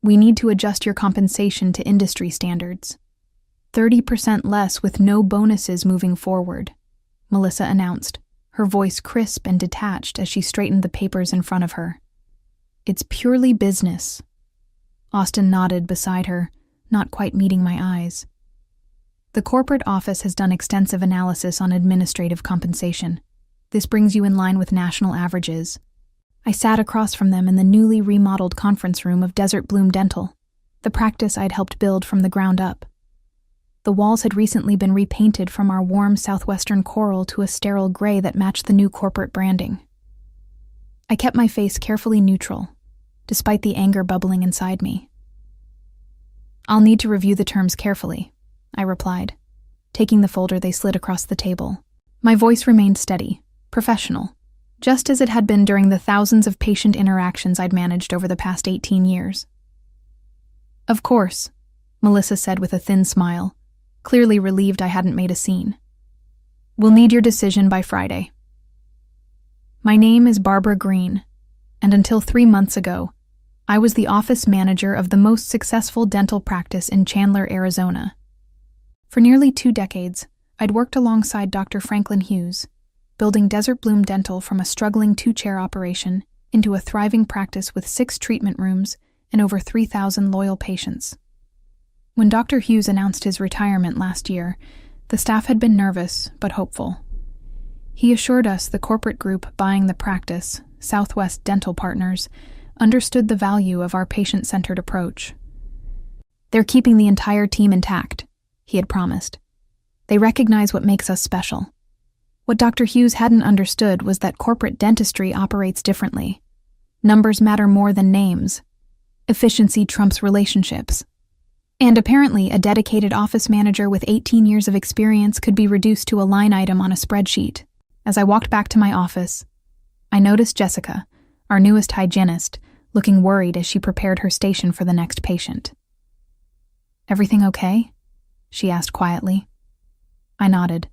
We need to adjust your compensation to industry standards. 30% less with no bonuses moving forward," Melissa announced, her voice crisp and detached as she straightened the papers in front of her. "It's purely business." Austin nodded beside her, not quite meeting my eyes. "The corporate office has done extensive analysis on administrative compensation. This brings you in line with national averages." I sat across from them in the newly remodeled conference room of Desert Bloom Dental, the practice I'd helped build from the ground up. The walls had recently been repainted from our warm southwestern coral to a sterile gray that matched the new corporate branding. I kept my face carefully neutral, despite the anger bubbling inside me. "I'll need to review the terms carefully," I replied, taking the folder they slid across the table. My voice remained steady, professional, just as it had been during the thousands of patient interactions I'd managed over the past 18 years. "Of course," Melissa said with a thin smile, clearly relieved I hadn't made a scene. "We'll need your decision by Friday." My name is Barbara Green, and until 3 months ago, I was the office manager of the most successful dental practice in Chandler, Arizona. For nearly 2 decades, I'd worked alongside Dr. Franklin Hughes, building Desert Bloom Dental from a struggling 2-chair operation into a thriving practice with 6 treatment rooms and over 3,000 loyal patients. When Dr. Hughes announced his retirement last year, the staff had been nervous but hopeful. He assured us the corporate group buying the practice, Southwest Dental Partners, understood the value of our patient-centered approach. "They're keeping the entire team intact," he had promised. "They recognize what makes us special." What Dr. Hughes hadn't understood was that corporate dentistry operates differently. Numbers matter more than names. Efficiency trumps relationships. And apparently, a dedicated office manager with 18 years of experience could be reduced to a line item on a spreadsheet. As I walked back to my office, I noticed Jessica, our newest hygienist, looking worried as she prepared her station for the next patient. "Everything okay?" she asked quietly. I nodded.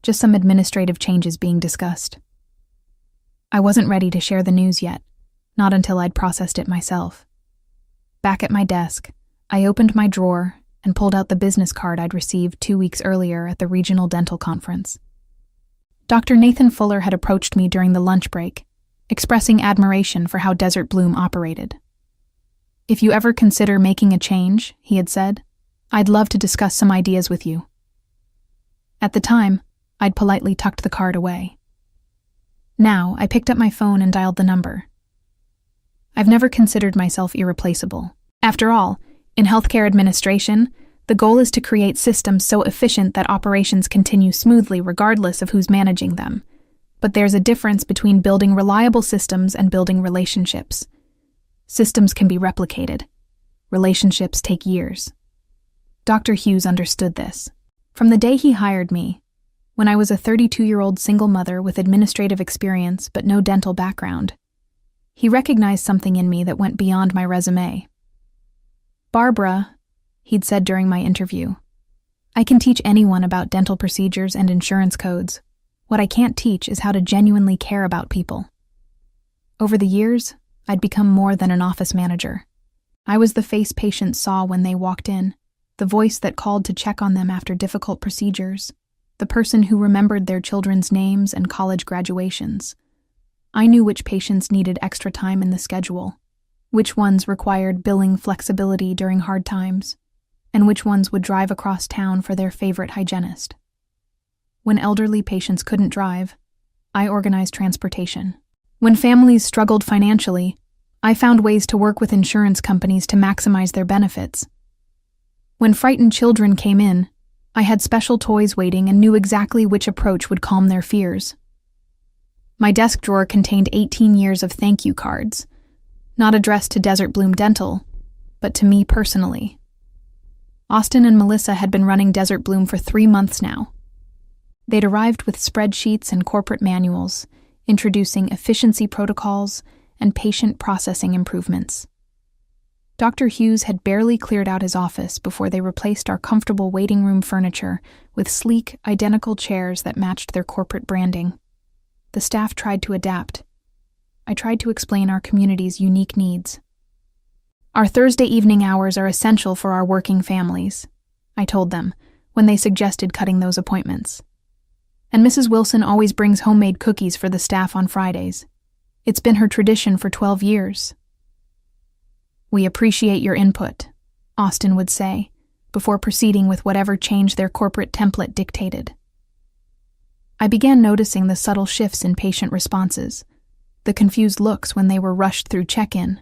Just some administrative changes being discussed. I wasn't ready to share the news yet, not until I'd processed it myself. Back at my desk, I opened my drawer and pulled out the business card I'd received 2 weeks earlier at the regional dental conference. Dr. Nathan Fuller had approached me during the lunch break, expressing admiration for how Desert Bloom operated. "If you ever consider making a change," he had said, "I'd love to discuss some ideas with you." At the time, I'd politely tucked the card away. Now, I picked up my phone and dialed the number. I've never considered myself irreplaceable. After all, in healthcare administration, the goal is to create systems so efficient that operations continue smoothly regardless of who's managing them. But there's a difference between building reliable systems and building relationships. Systems can be replicated. Relationships take years. Dr. Hughes understood this. From the day he hired me, when I was a 32-year-old single mother with administrative experience but no dental background, he recognized something in me that went beyond my resume. "Barbara," he'd said during my interview, "I can teach anyone about dental procedures and insurance codes. What I can't teach is how to genuinely care about people." Over the years, I'd become more than an office manager. I was the face patients saw when they walked in, the voice that called to check on them after difficult procedures, the person who remembered their children's names and college graduations. I knew which patients needed extra time in the schedule, which ones required billing flexibility during hard times, and which ones would drive across town for their favorite hygienist. When elderly patients couldn't drive, I organized transportation. When families struggled financially, I found ways to work with insurance companies to maximize their benefits. When frightened children came in, I had special toys waiting and knew exactly which approach would calm their fears. My desk drawer contained 18 years of thank you cards, not addressed to Desert Bloom Dental, but to me personally. Austin and Melissa had been running Desert Bloom for 3 months now. They'd arrived with spreadsheets and corporate manuals, introducing efficiency protocols and patient processing improvements. Dr. Hughes had barely cleared out his office before they replaced our comfortable waiting room furniture with sleek, identical chairs that matched their corporate branding. The staff tried to adapt. I tried to explain our community's unique needs. Our Thursday evening hours are essential for our working families, I told them, when they suggested cutting those appointments. And Mrs. Wilson always brings homemade cookies for the staff on Fridays. It's been her tradition for 12 years. We appreciate your input, Austin would say, before proceeding with whatever change their corporate template dictated. I began noticing the subtle shifts in patient responses, the confused looks when they were rushed through check-in,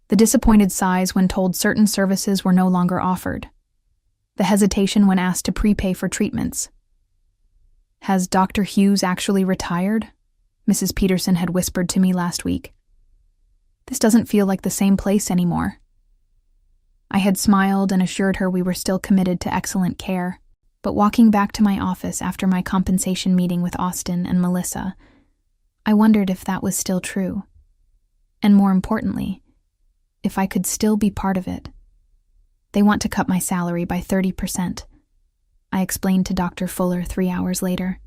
the disappointed sighs when told certain services were no longer offered, the hesitation when asked to prepay for treatments. "Has Dr. Hughes actually retired?" Mrs. Peterson had whispered to me last week. "This doesn't feel like the same place anymore." I had smiled and assured her we were still committed to excellent care, but walking back to my office after my compensation meeting with Austin and Melissa, I wondered if that was still true. And more importantly, if I could still be part of it. "They want to cut my salary by 30%, I explained to Dr. Fuller 3 hours later.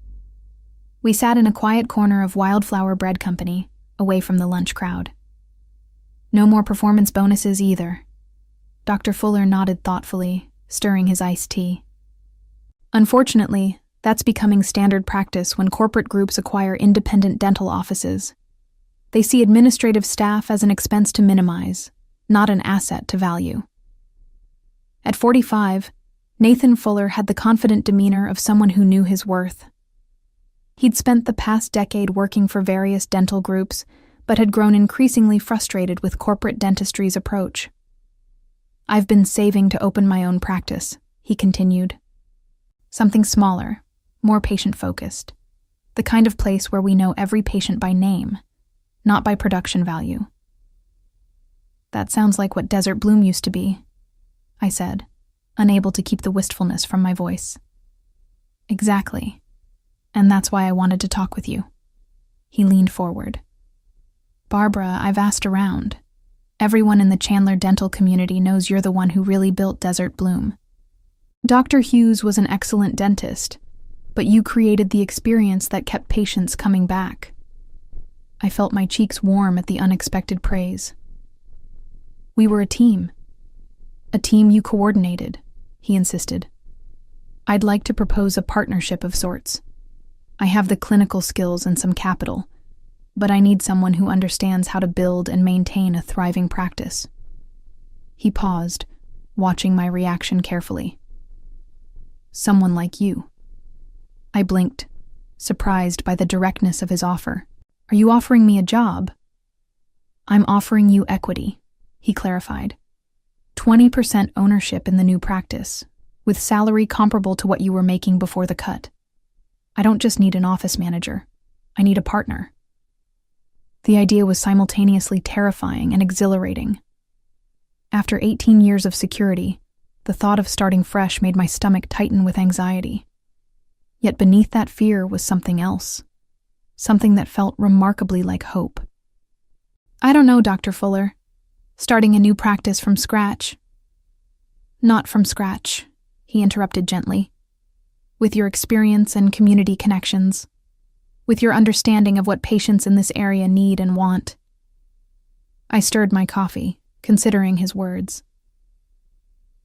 We sat in a quiet corner of Wildflower Bread Company, away from the lunch crowd. "No more performance bonuses either." Dr. Fuller nodded thoughtfully, stirring his iced tea. "Unfortunately, that's becoming standard practice when corporate groups acquire independent dental offices. They see administrative staff as an expense to minimize, not an asset to value." At 45, Nathan Fuller had the confident demeanor of someone who knew his worth. He'd spent the past decade working for various dental groups, but had grown increasingly frustrated with corporate dentistry's approach. "I've been saving to open my own practice," he continued. "Something smaller, more patient-focused. The kind of place where we know every patient by name, not by production value." "That sounds like what Desert Bloom used to be," I said, unable to keep the wistfulness from my voice. "Exactly. And that's why I wanted to talk with you." He leaned forward. "Barbara, I've asked around. Everyone in the Chandler dental community knows you're the one who really built Desert Bloom. Dr. Hughes was an excellent dentist, but you created the experience that kept patients coming back." I felt my cheeks warm at the unexpected praise. "We were a team. A team you coordinated," he insisted. "I'd like to propose a partnership of sorts. I have the clinical skills and some capital, but I need someone who understands how to build and maintain a thriving practice." He paused, watching my reaction carefully. "Someone like you." I blinked, surprised by the directness of his offer. "Are you offering me a job?" "I'm offering you equity," he clarified. 20% ownership in the new practice, with salary comparable to what you were making before the cut. I don't just need an office manager. I need a partner." The idea was simultaneously terrifying and exhilarating. After 18 years of security, the thought of starting fresh made my stomach tighten with anxiety. Yet beneath that fear was something else, something that felt remarkably like hope. "I don't know, Dr. Fuller. Starting a new practice from scratch." "Not from scratch," he interrupted gently. "With your experience and community connections. With your understanding of what patients in this area need and want." I stirred my coffee, considering his words.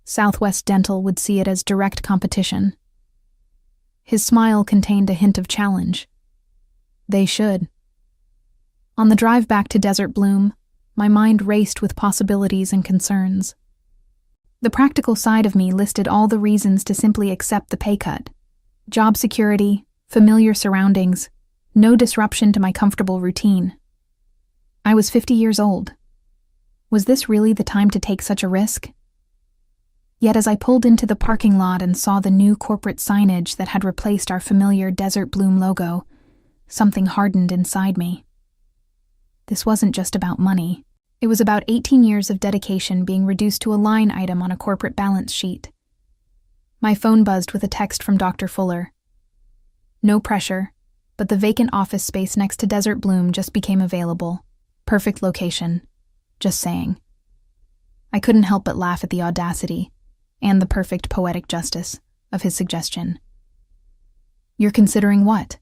Southwest Dental would see it as direct competition. His smile contained a hint of challenge. They should. On the drive back to Desert Bloom, my mind raced with possibilities and concerns. The practical side of me listed all the reasons to simply accept the pay cut. Job security, familiar surroundings, no disruption to my comfortable routine. I was 50 years old. Was this really the time to take such a risk? Yet as I pulled into the parking lot and saw the new corporate signage that had replaced our familiar Desert Bloom logo, something hardened inside me. This wasn't just about money. It was about 18 years of dedication being reduced to a line item on a corporate balance sheet. My phone buzzed with a text from Dr. Fuller. No pressure, but the vacant office space next to Desert Bloom just became available. Perfect location. Just saying. I couldn't help but laugh at the audacity and the perfect poetic justice of his suggestion. "You're considering what?"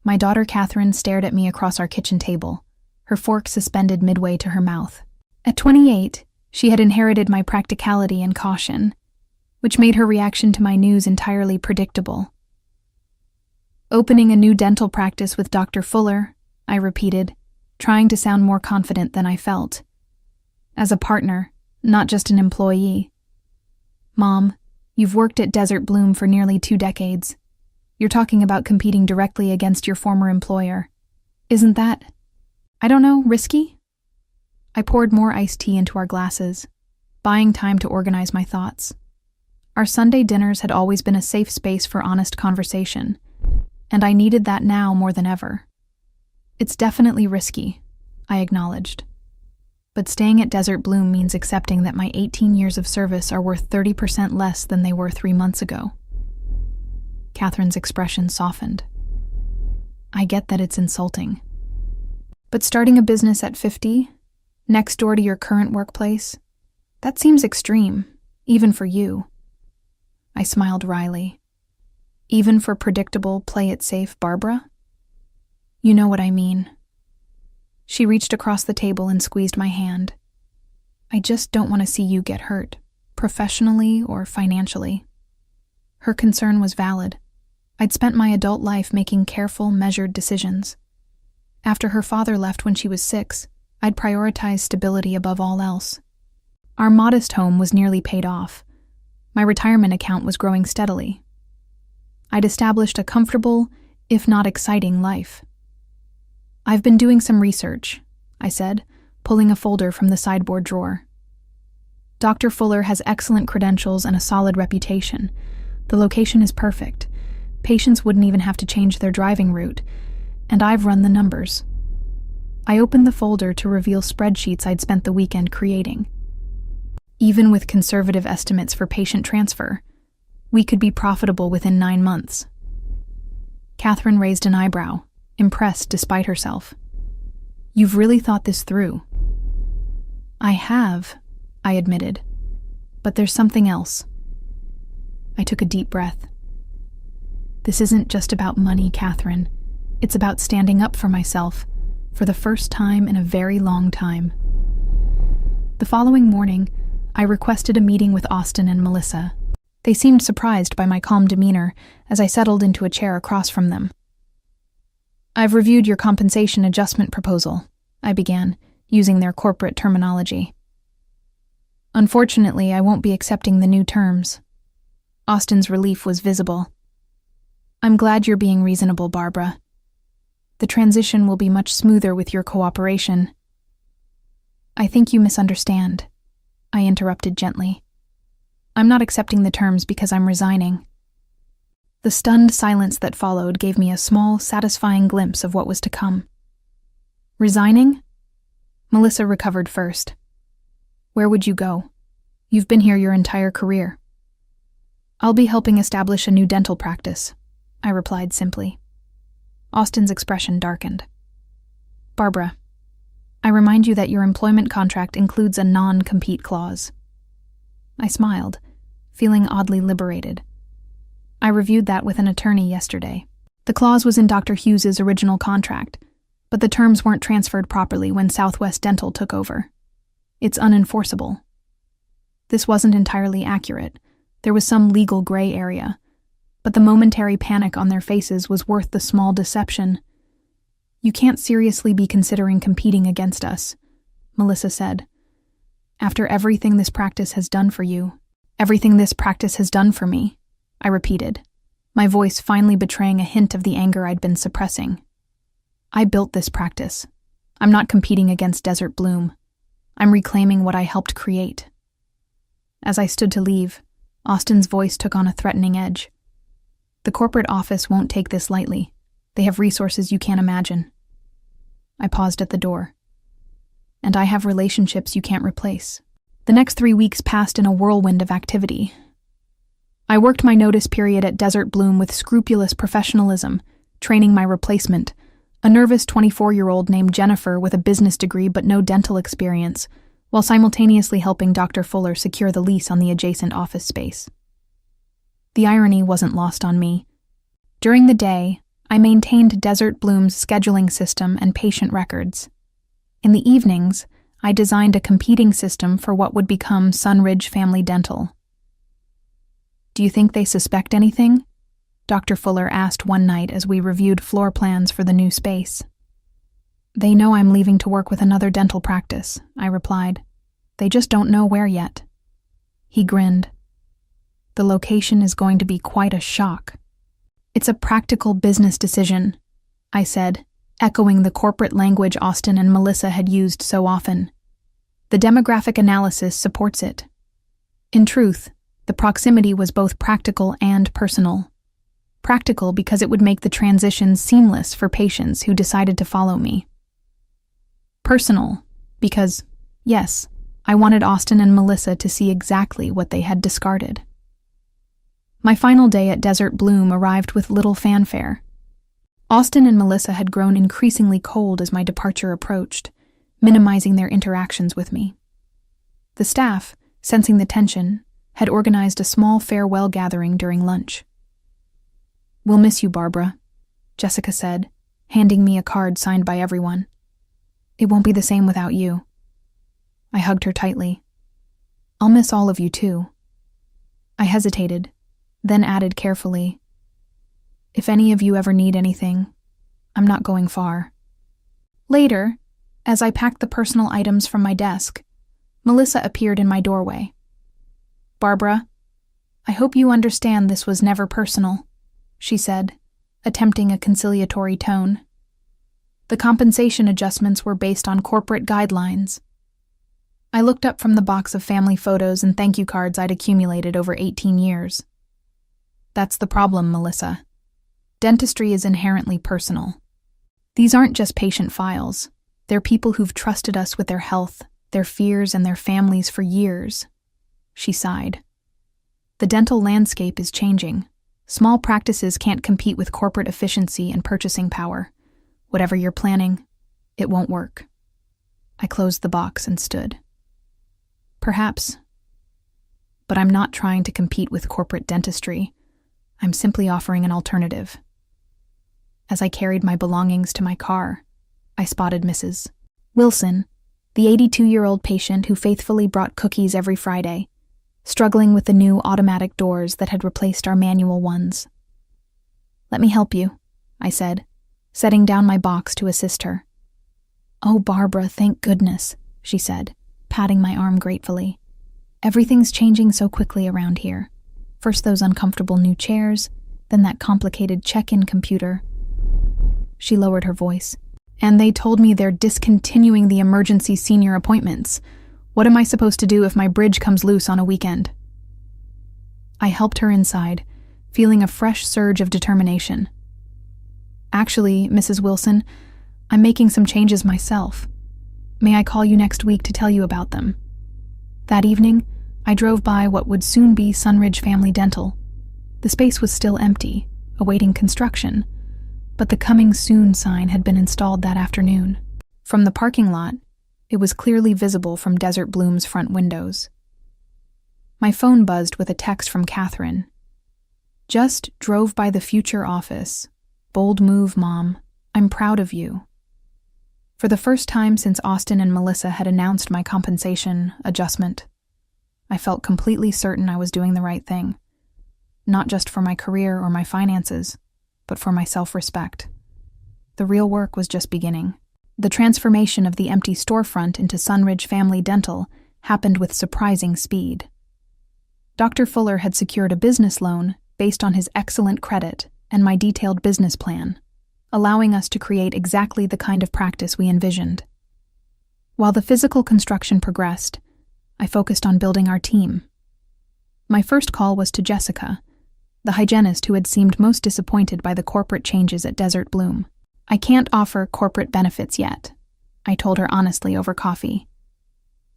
My daughter Catherine stared at me across our kitchen table, her fork suspended midway to her mouth. "At 28, She had inherited my practicality and caution, which made her reaction to my news entirely predictable. "Opening a new dental practice with Dr. Fuller," I repeated, trying to sound more confident than I felt. "As a partner, not just an employee." "Mom, you've worked at Desert Bloom for nearly 2 decades. You're talking about competing directly against your former employer. Isn't that, I don't know, risky?" I poured more iced tea into our glasses, buying time to organize my thoughts. Our Sunday dinners had always been a safe space for honest conversation, and I needed that now more than ever. "It's definitely risky," I acknowledged. "But staying at Desert Bloom means accepting that my 18 years of service are worth 30% less than they were 3 months ago." Catherine's expression softened. "I get that it's insulting. But starting a business at 50, next door to your current workplace, that seems extreme, even for you." I smiled wryly. "Even for predictable, play-it-safe Barbara?" "You know what I mean." She reached across the table and squeezed my hand. "I just don't want to see you get hurt, professionally or financially." Her concern was valid. I'd spent my adult life making careful, measured decisions. After her father left when she was 6, I'd prioritized stability above all else. Our modest home was nearly paid off. My retirement account was growing steadily. I'd established a comfortable, if not exciting, life. "I've been doing some research," I said, pulling a folder from the sideboard drawer. "Dr. Fuller has excellent credentials and a solid reputation. The location is perfect. Patients wouldn't even have to change their driving route, and I've run the numbers." I opened the folder to reveal spreadsheets I'd spent the weekend creating. Even with conservative estimates for patient transfer, we could be profitable within 9 months. Catherine raised an eyebrow, impressed despite herself. "You've really thought this through." "I have," I admitted, "but there's something else." I took a deep breath. "This isn't just about money, Catherine. It's about standing up for myself, for the first time in a very long time." The following morning, I requested a meeting with Austin and Melissa. They seemed surprised by my calm demeanor as I settled into a chair across from them. "I've reviewed your compensation adjustment proposal," I began, using their corporate terminology. "Unfortunately, I won't be accepting the new terms." Austin's relief was visible. "I'm glad you're being reasonable, Barbara. The transition will be much smoother with your cooperation." "I think you misunderstand," I interrupted gently. "I'm not accepting the terms because I'm resigning." The stunned silence that followed gave me a small, satisfying glimpse of what was to come. "Resigning?" Melissa recovered first. "Where would you go? You've been here your entire career." "I'll be helping establish a new dental practice," I replied simply. Austin's expression darkened. "Barbara, I remind you that your employment contract includes a non-compete clause." I smiled, feeling oddly liberated. I reviewed that with an attorney yesterday. The clause was in Dr. Hughes's original contract, but the terms weren't transferred properly when Southwest Dental took over. It's unenforceable. This wasn't entirely accurate. There was some legal gray area, but the momentary panic on their faces was worth the small deception. "You can't seriously be considering competing against us," Melissa said. "After everything this practice has done for you." "Everything this practice has done for me," I repeated, my voice finally betraying a hint of the anger I'd been suppressing. "I built this practice. I'm not competing against Desert Bloom. I'm reclaiming what I helped create." As I stood to leave, Austin's voice took on a threatening edge. "The corporate office won't take this lightly. They have resources you can't imagine." I paused at the door. "And I have relationships you can't replace." The next 3 weeks passed in a whirlwind of activity. I worked my notice period at Desert Bloom with scrupulous professionalism, training my replacement, a nervous 24-year-old named Jennifer with a business degree but no dental experience, while simultaneously helping Dr. Fuller secure the lease on the adjacent office space. The irony wasn't lost on me. During the day, I maintained Desert Bloom's scheduling system and patient records. In the evenings, I designed a competing system for what would become Sunridge Family Dental. "Do you think they suspect anything?" Dr. Fuller asked one night as we reviewed floor plans for the new space. "They know I'm leaving to work with another dental practice," I replied. "They just don't know where yet." He grinned. "The location is going to be quite a shock." "It's a practical business decision," I said, echoing the corporate language Austin and Melissa had used so often. "The demographic analysis supports it." In truth, the proximity was both practical and personal. Practical because it would make the transition seamless for patients who decided to follow me. Personal because, yes, I wanted Austin and Melissa to see exactly what they had discarded. My final day at Desert Bloom arrived with little fanfare. Austin and Melissa had grown increasingly cold as my departure approached, minimizing their interactions with me. The staff, sensing the tension, had organized a small farewell gathering during lunch. "We'll miss you, Barbara," Jessica said, handing me a card signed by everyone. "It won't be the same without you." I hugged her tightly. "I'll miss all of you too." I hesitated, then added carefully, "If any of you ever need anything, I'm not going far." Later, as I packed the personal items from my desk, Melissa appeared in my doorway. "Barbara, I hope you understand this was never personal," she said, attempting a conciliatory tone. "The compensation adjustments were based on corporate guidelines." I looked up from the box of family photos and thank you cards I'd accumulated over 18 years. "That's the problem, Melissa. Dentistry is inherently personal. These aren't just patient files. They're people who've trusted us with their health, their fears, and their families for years." She sighed. "The dental landscape is changing. Small practices can't compete with corporate efficiency and purchasing power. Whatever you're planning, it won't work." I closed the box and stood. "Perhaps. But I'm not trying to compete with corporate dentistry. I'm simply offering an alternative." As I carried my belongings to my car, I spotted Mrs. Wilson, the 82-year-old patient who faithfully brought cookies every Friday, struggling with the new automatic doors that had replaced our manual ones. "Let me help you," I said, setting down my box to assist her. "Oh, Barbara, thank goodness," she said, patting my arm gratefully. "Everything's changing so quickly around here. First those uncomfortable new chairs, then that complicated check-in computer." She lowered her voice. "And they told me they're discontinuing the emergency senior appointments. What am I supposed to do if my bridge comes loose on a weekend?" I helped her inside, feeling a fresh surge of determination. "Actually, Mrs. Wilson, I'm making some changes myself. May I call you next week to tell you about them?" That evening, I drove by what would soon be Sunridge Family Dental. The space was still empty, awaiting construction, but the "coming soon" sign had been installed that afternoon. From the parking lot, it was clearly visible from Desert Bloom's front windows. My phone buzzed with a text from Catherine. "Just drove by the future office. Bold move, Mom. I'm proud of you." For the first time since Austin and Melissa had announced my compensation adjustment, I felt completely certain I was doing the right thing, not just for my career or my finances, but for my self-respect. The real work was just beginning. The transformation of the empty storefront into Sunridge Family Dental happened with surprising speed. Dr. Fuller had secured a business loan based on his excellent credit and my detailed business plan, allowing us to create exactly the kind of practice we envisioned. While the physical construction progressed, I focused on building our team. My first call was to Jessica, the hygienist who had seemed most disappointed by the corporate changes at Desert Bloom. "I can't offer corporate benefits yet," I told her honestly over coffee.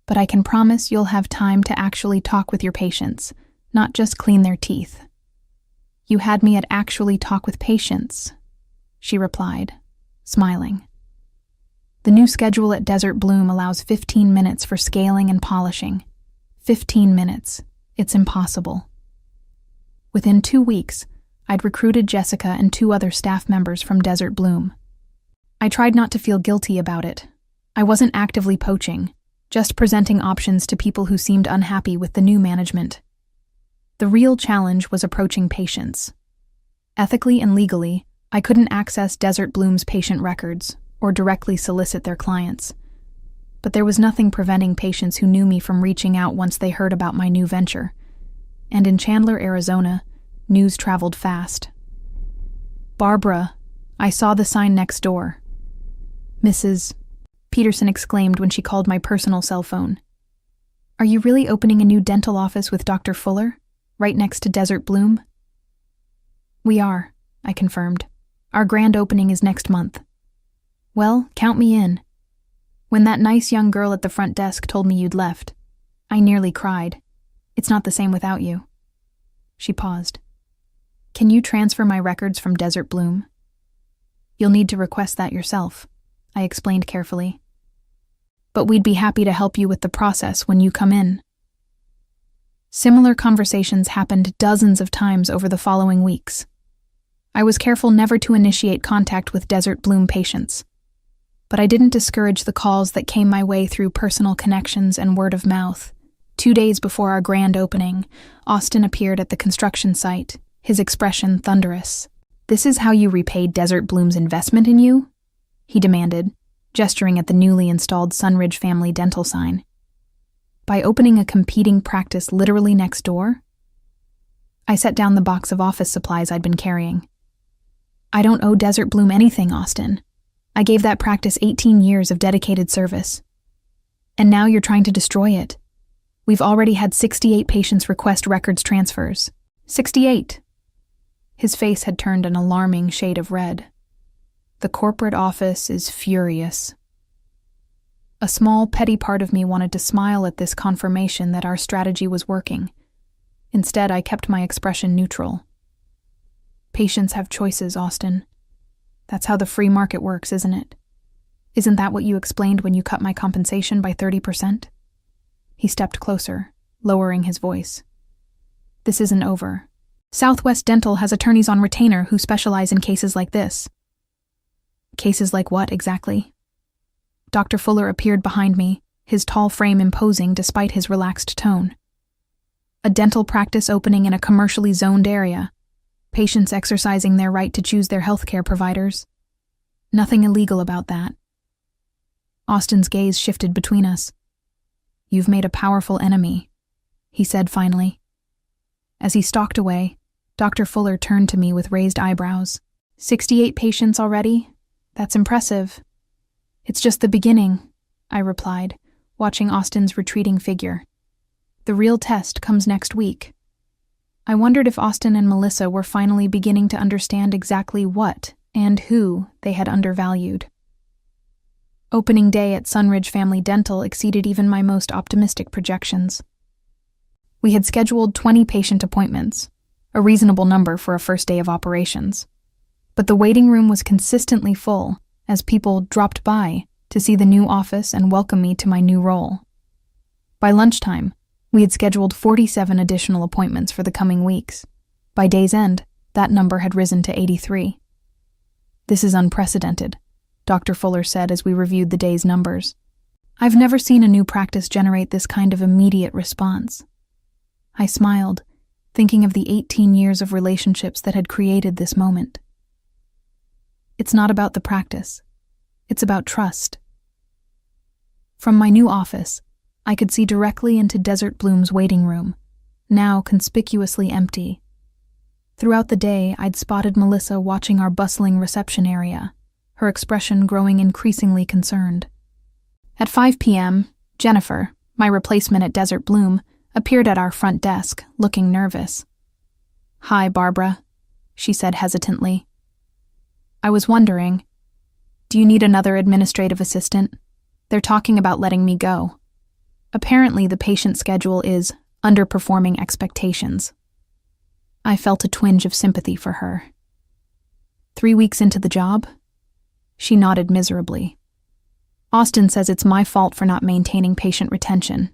"But I can promise you'll have time to actually talk with your patients, not just clean their teeth." "You had me at actually talk with patients," she replied, smiling. "The new schedule at Desert Bloom allows 15 minutes for scaling and polishing. 15 minutes. It's impossible." Within 2 weeks, I'd recruited Jessica and 2 other staff members from Desert Bloom. I tried not to feel guilty about it. I wasn't actively poaching, just presenting options to people who seemed unhappy with the new management. The real challenge was approaching patients. Ethically and legally, I couldn't access Desert Bloom's patient records or directly solicit their clients. But there was nothing preventing patients who knew me from reaching out once they heard about my new venture. And in Chandler, Arizona, news traveled fast. "Barbara, I saw the sign next door." Mrs. Peterson exclaimed when she called my personal cell phone. "Are you really opening a new dental office with Dr. Fuller, right next to Desert Bloom?" "We are," I confirmed. "Our grand opening is next month." "Well, count me in." When that nice young girl at the front desk told me you'd left, I nearly cried. "It's not the same without you." She paused. "Can you transfer my records from Desert Bloom?" "You'll need to request that yourself," I explained carefully. "But we'd be happy to help you with the process when you come in." Similar conversations happened dozens of times over the following weeks. I was careful never to initiate contact with Desert Bloom patients. But I didn't discourage the calls that came my way through personal connections and word of mouth. 2 days before our grand opening, Austin appeared at the construction site, his expression thunderous. "This is how you repaid Desert Bloom's investment in you?" he demanded, gesturing at the newly installed Sunridge Family Dental sign. "By opening a competing practice literally next door?" I set down the box of office supplies I'd been carrying. "I don't owe Desert Bloom anything, Austin. I gave that practice 18 years of dedicated service. And now you're trying to destroy it. We've already had 68 patients request records transfers. 68! His face had turned an alarming shade of red. "The corporate office is furious." A small, petty part of me wanted to smile at this confirmation that our strategy was working. Instead, I kept my expression neutral. "Patients have choices, Austin. That's how the free market works, isn't it? Isn't that what you explained when you cut my compensation by 30%? He stepped closer, lowering his voice. "This isn't over. Southwest Dental has attorneys on retainer who specialize in cases like this." "Cases like what, exactly?" Dr. Fuller appeared behind me, his tall frame imposing despite his relaxed tone. "A dental practice opening in a commercially zoned area. Patients exercising their right to choose their healthcare providers. Nothing illegal about that." Austin's gaze shifted between us. "You've made a powerful enemy," he said finally. As he stalked away, Dr. Fuller turned to me with raised eyebrows. 68 patients already? That's impressive." "It's just the beginning," I replied, watching Austin's retreating figure. "The real test comes next week." I wondered if Austin and Melissa were finally beginning to understand exactly what and who they had undervalued. Opening day at Sunridge Family Dental exceeded even my most optimistic projections. We had scheduled 20 patient appointments, a reasonable number for a first day of operations. But the waiting room was consistently full as people dropped by to see the new office and welcome me to my new role. By lunchtime, we had scheduled 47 additional appointments for the coming weeks. By day's end, that number had risen to 83. "This is unprecedented," Dr. Fuller said as we reviewed the day's numbers. "I've never seen a new practice generate this kind of immediate response." I smiled, thinking of the 18 years of relationships that had created this moment. "It's not about the practice. It's about trust." From my new office, I could see directly into Desert Bloom's waiting room, now conspicuously empty. Throughout the day, I'd spotted Melissa watching our bustling reception area, her expression growing increasingly concerned. At 5 p.m., Jennifer, my replacement at Desert Bloom, appeared at our front desk, looking nervous. "Hi, Barbara," she said hesitantly. "I was wondering, do you need another administrative assistant? They're talking about letting me go. Apparently, the patient schedule is underperforming expectations." I felt a twinge of sympathy for her. 3 weeks into the job? She nodded miserably. "Austin says it's my fault for not maintaining patient retention.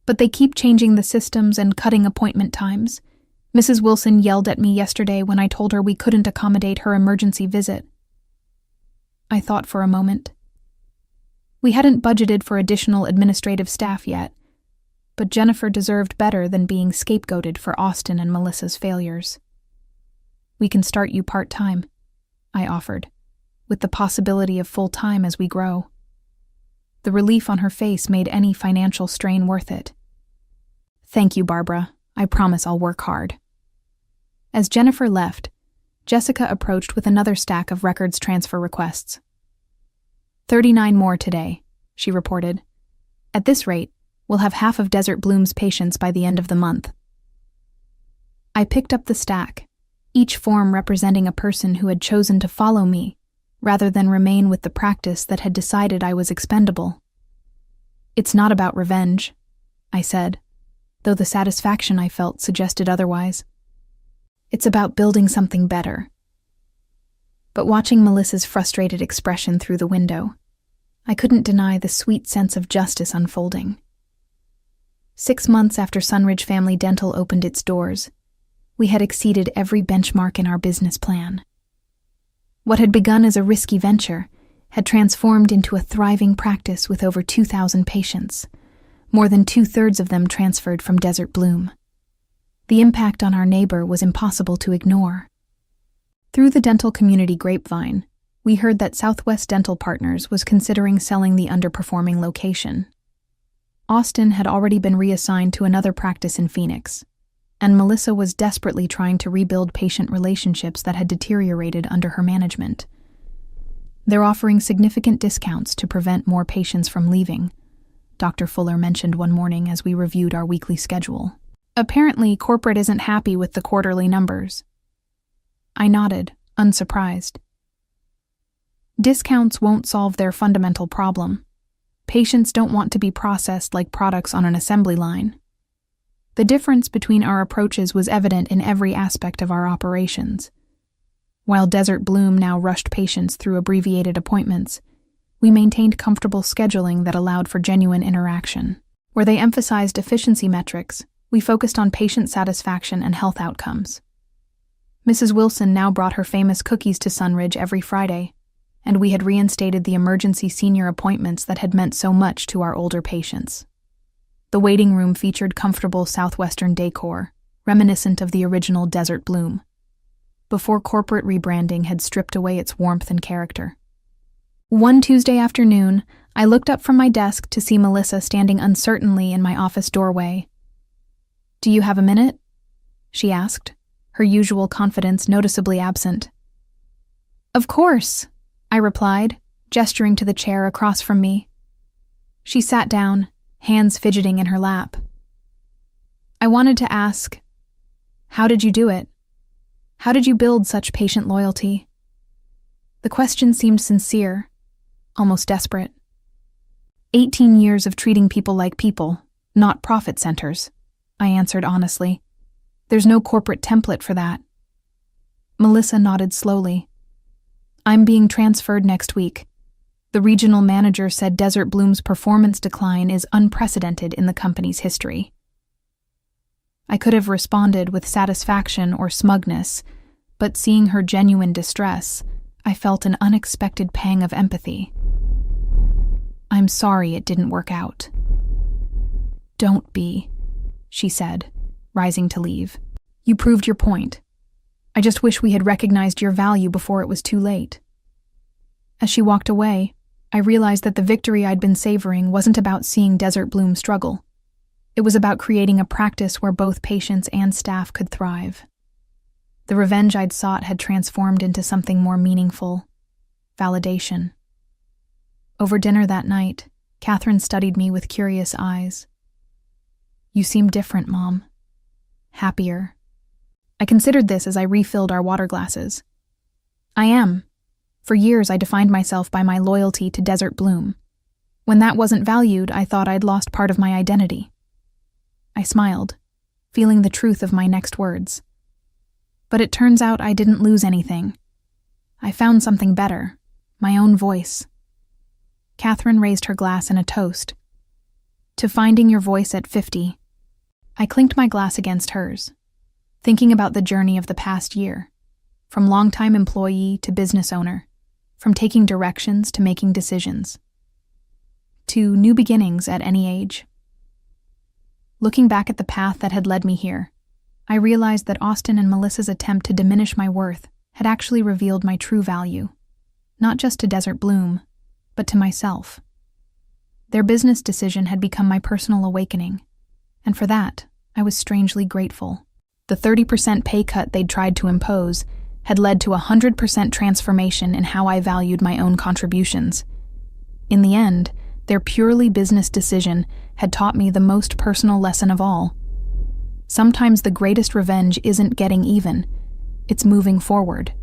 But they keep changing the systems and cutting appointment times. Mrs. Wilson yelled at me yesterday when I told her we couldn't accommodate her emergency visit." I thought for a moment. We hadn't budgeted for additional administrative staff yet, but Jennifer deserved better than being scapegoated for Austin and Melissa's failures. "We can start you part-time," I offered, "with the possibility of full-time as we grow." The relief on her face made any financial strain worth it. "Thank you, Barbara. I promise I'll work hard." As Jennifer left, Jessica approached with another stack of records transfer requests. 39 more today, she reported. "At this rate, we'll have half of Desert Bloom's patients by the end of the month." I picked up the stack, each form representing a person who had chosen to follow me, rather than remain with the practice that had decided I was expendable. "It's not about revenge," I said, though the satisfaction I felt suggested otherwise. "It's about building something better." But watching Melissa's frustrated expression through the window, I couldn't deny the sweet sense of justice unfolding. 6 months after Sunridge Family Dental opened its doors, we had exceeded every benchmark in our business plan. What had begun as a risky venture had transformed into a thriving practice with over 2,000 patients, more than 2/3 of them transferred from Desert Bloom. The impact on our neighbor was impossible to ignore. Through the dental community grapevine, we heard that Southwest Dental Partners was considering selling the underperforming location. Austin had already been reassigned to another practice in Phoenix, and Melissa was desperately trying to rebuild patient relationships that had deteriorated under her management. "They're offering significant discounts to prevent more patients from leaving," Dr. Fuller mentioned one morning as we reviewed our weekly schedule. "Apparently, corporate isn't happy with the quarterly numbers." I nodded, unsurprised. Discounts won't solve their fundamental problem. Patients don't want to be processed like products on an assembly line. The difference between our approaches was evident in every aspect of our operations. While Desert Bloom now rushed patients through abbreviated appointments, we maintained comfortable scheduling that allowed for genuine interaction. Where they emphasized efficiency metrics, we focused on patient satisfaction and health outcomes. Mrs. Wilson now brought her famous cookies to Sunridge every Friday, and we had reinstated the emergency senior appointments that had meant so much to our older patients. The waiting room featured comfortable southwestern decor, reminiscent of the original Desert Bloom, before corporate rebranding had stripped away its warmth and character. One Tuesday afternoon, I looked up from my desk to see Melissa standing uncertainly in my office doorway. "Do you have a minute?" she asked, her usual confidence noticeably absent. "Of course," I replied, gesturing to the chair across from me. She sat down, hands fidgeting in her lap. "I wanted to ask, how did you do it? How did you build such patient loyalty?" The question seemed sincere, almost desperate. 18 years of treating people like people, not profit centers," I answered honestly. "There's no corporate template for that." Melissa nodded slowly. "I'm being transferred next week. The regional manager said Desert Bloom's performance decline is unprecedented in the company's history." I could have responded with satisfaction or smugness, but seeing her genuine distress, I felt an unexpected pang of empathy. "I'm sorry it didn't work out." "Don't be," she said, rising to leave. "You proved your point. I just wish we had recognized your value before it was too late." As she walked away, I realized that the victory I'd been savoring wasn't about seeing Desert Bloom struggle. It was about creating a practice where both patients and staff could thrive. The revenge I'd sought had transformed into something more meaningful: validation. Over dinner that night, Catherine studied me with curious eyes. "You seem different, Mom. Happier." I considered this as I refilled our water glasses. "I am. For years I defined myself by my loyalty to Desert Bloom. When that wasn't valued, I thought I'd lost part of my identity." I smiled, feeling the truth of my next words. But it turns out I didn't lose anything. I found something better, my own voice. Catherine raised her glass in a toast. "To finding your voice at 50. I clinked my glass against hers, thinking about the journey of the past year, from longtime employee to business owner, from taking directions to making decisions. to new beginnings at any age. Looking back at the path that had led me here, I realized that Austin and Melissa's attempt to diminish my worth had actually revealed my true value, not just to Desert Bloom, but to myself. Their business decision had become my personal awakening, and for that, I was strangely grateful. The 30% pay cut they'd tried to impose had led to a 100% transformation in how I valued my own contributions. In the end, their purely business decision had taught me the most personal lesson of all. Sometimes the greatest revenge isn't getting even, it's moving forward.